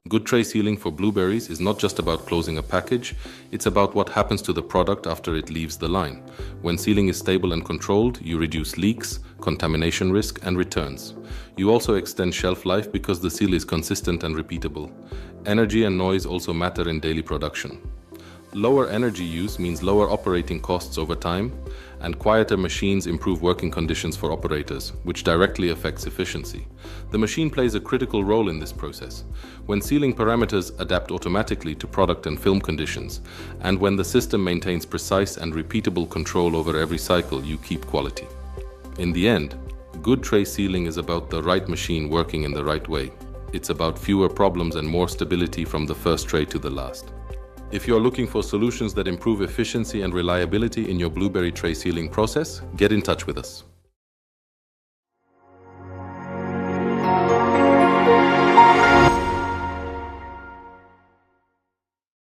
Good tray sealing for blueberries is not just about closing a package, it's about what happens to the product after it leaves the line. When sealing is stable and controlled, you reduce leaks, contamination risk, and returns. You also extend shelf life because the seal is consistent and repeatable. Energy and noise also matter in daily production. Lower energy use means lower operating costs over time, and quieter machines improve working conditions for operators, which directly affects efficiency. The machine plays a critical role in this process. When sealing parameters adapt automatically to product and film conditions, and when the system maintains precise and repeatable control over every cycle, you keep quality. In the end, good tray sealing is about the right machine working in the right way. It's about fewer problems and more stability from the first tray to the last. If you're looking for solutions that improve efficiency and reliability in your blueberry tray sealing process, get in touch with us.